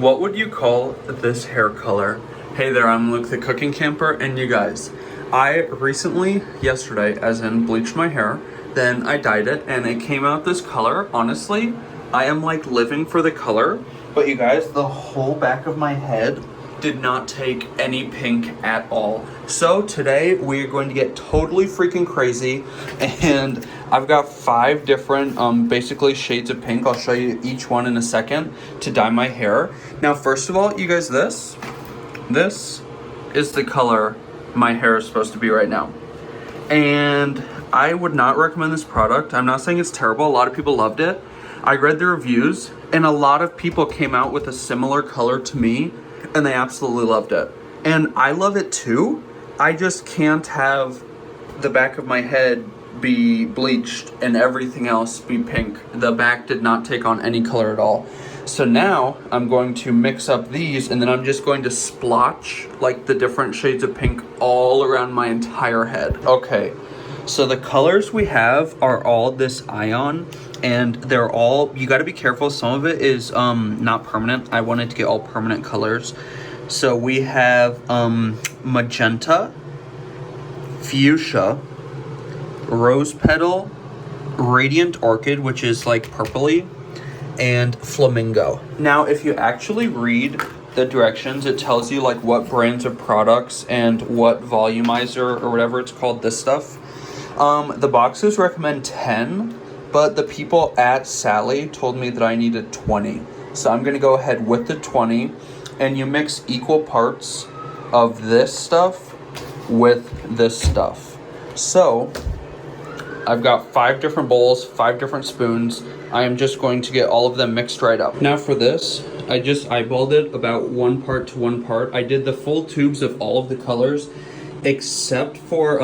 What would you call this hair color? Hey there, I'm Luke the Cookincamper, and you guys, I recently, yesterday, as in bleached my hair, then I dyed it, and it came out this color. Honestly, I am like living for the color, but you guys, the whole back of my head did not take any pink at all. So today we are going to get totally freaking crazy, and I've got 5 different basically shades of pink. I'll show you each one in a second to dye my hair. Now first of all, you guys, this is the color my hair is supposed to be right now, and I would not recommend this product. I'm not saying it's terrible. A lot of people loved it. I read the reviews, and a lot of people came out with a similar color to me, and they absolutely loved it. And I love it too. I just can't have the back of my head be bleached and everything else be pink. The back did not take on any color at all. So now I'm going to mix up these, and then I'm just going to splotch like the different shades of pink all around my entire head. Okay, so the colors we have are all this ion, and they're all, you got to be careful. Some of it is not permanent. I wanted to get all permanent colors. So we have magenta, fuchsia, rose petal, radiant orchid, which is like purpley, and flamingo. Now if you actually read the directions, it tells you like what brands of products and what volumizer or whatever it's called, this stuff. The boxes recommend 10, but the people at Sally told me that I needed 20. So I'm gonna go ahead with the 20, and you mix equal parts of this stuff with this stuff. So I've got 5 different bowls, 5 different spoons. I am just going to get all of them mixed right up. Now for this, I just eyeballed it about 1 part to 1 part. I did the full tubes of all of the colors, except for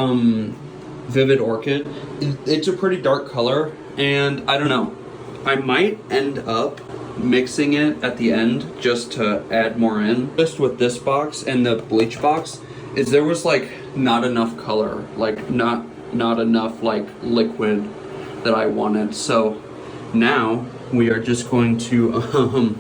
Vivid Orchid. It's a pretty dark color, and I don't know. I might end up mixing it at the end just to add more in. Just with this box and the bleach box, is there was like not enough color, like not enough like liquid that I wanted. So now we are just going to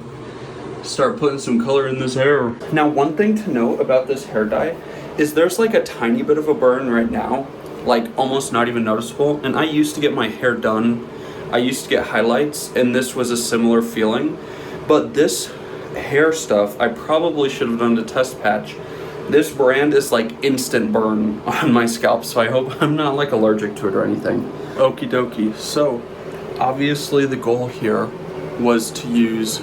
start putting some color in this hair. Now one thing to note about this hair dye is there's like a tiny bit of a burn right now, like almost not even noticeable. And I used to get my hair done, I used to get highlights, and this was a similar feeling. But this hair stuff, I probably should have done the test patch. This brand is like instant burn on my scalp, so I hope I'm not like allergic to it or anything. Okie dokie. So obviously the goal here was to use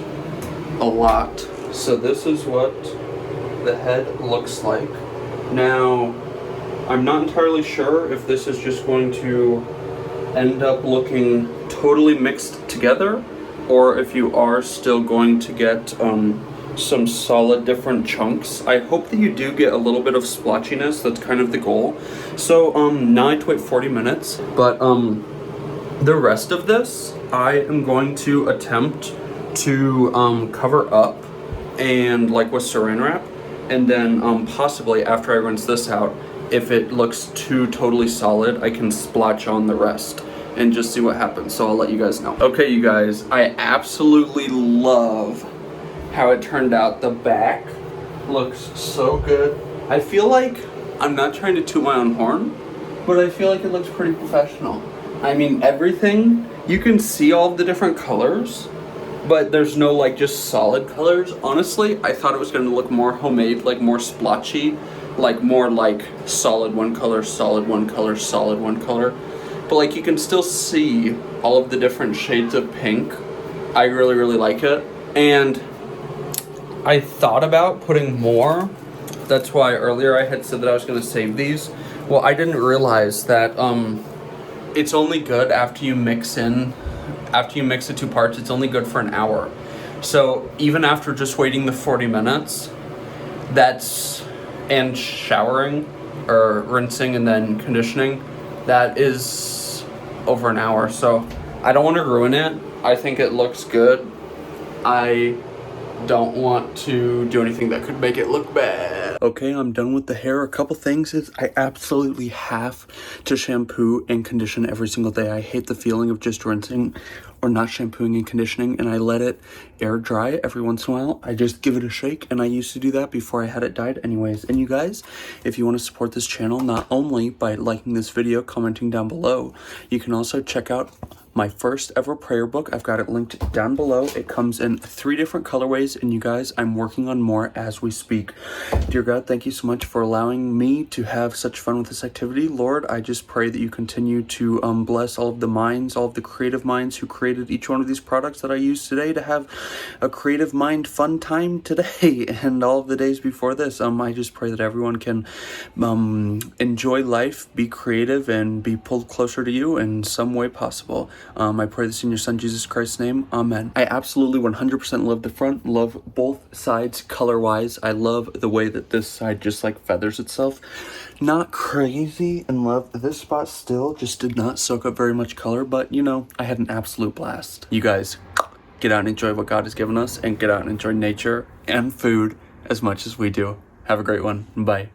a lot. So this is what the head looks like. Now, I'm not entirely sure if this is just going to end up looking totally mixed together, or if you are still going to get some solid different chunks. I hope that you do get a little bit of splotchiness. That's kind of the goal. So now I have to wait 40 minutes, but the rest of this I am going to attempt to cover up and like with saran wrap, and then possibly after I rinse this out, if it looks too totally solid, I can splotch on the rest and just see what happens. So I'll let you guys know. Okay, you guys, I absolutely love how it turned out. The back looks so good. I feel like, I'm not trying to toot my own horn, but I feel like it looks pretty professional. I mean, everything, you can see all of the different colors, but there's no like just solid colors. Honestly, I thought it was gonna look more homemade, like more splotchy, like more like solid one color, solid one color, solid one color. But like you can still see all of the different shades of pink. I really, really like it. And I thought about putting more. That's why earlier I had said that I was gonna save these. Well, I didn't realize that it's only good after you mix the 2 parts, it's only good for an hour. So even after just waiting the 40 minutes, and showering or rinsing and then conditioning, that is over an hour. So I don't want to ruin it. I think it looks good. I don't want to do anything that could make it look bad. Okay, I'm done with the hair. A couple things is I absolutely have to shampoo and condition every single day. I hate the feeling of just rinsing or not shampooing and conditioning, and I let it air dry every once in a while. I just give it a shake, and I used to do that before I had it dyed anyways. And you guys, if you want to support this channel, not only by liking this video, commenting down below, you can also check out my first ever prayer book. I've got it linked down below. It comes in 3 different colorways, and you guys, I'm working on more as we speak. Dear God, thank you so much for allowing me to have such fun with this activity. Lord, I just pray that you continue to bless all of the minds, all of the creative minds who created each one of these products that I use today to have a creative mind fun time today and all of the days before this. I just pray that everyone can enjoy life, be creative, and be pulled closer to you in some way possible. I pray this in your son Jesus Christ's name. Amen. I absolutely 100% love the front, love both sides color-wise. I love the way that this side just like feathers itself. Not crazy in love. This spot still just did not soak up very much color, but you know, I had an absolute blast. You guys, get out and enjoy what God has given us, and get out and enjoy nature and food as much as we do. Have a great one. Bye.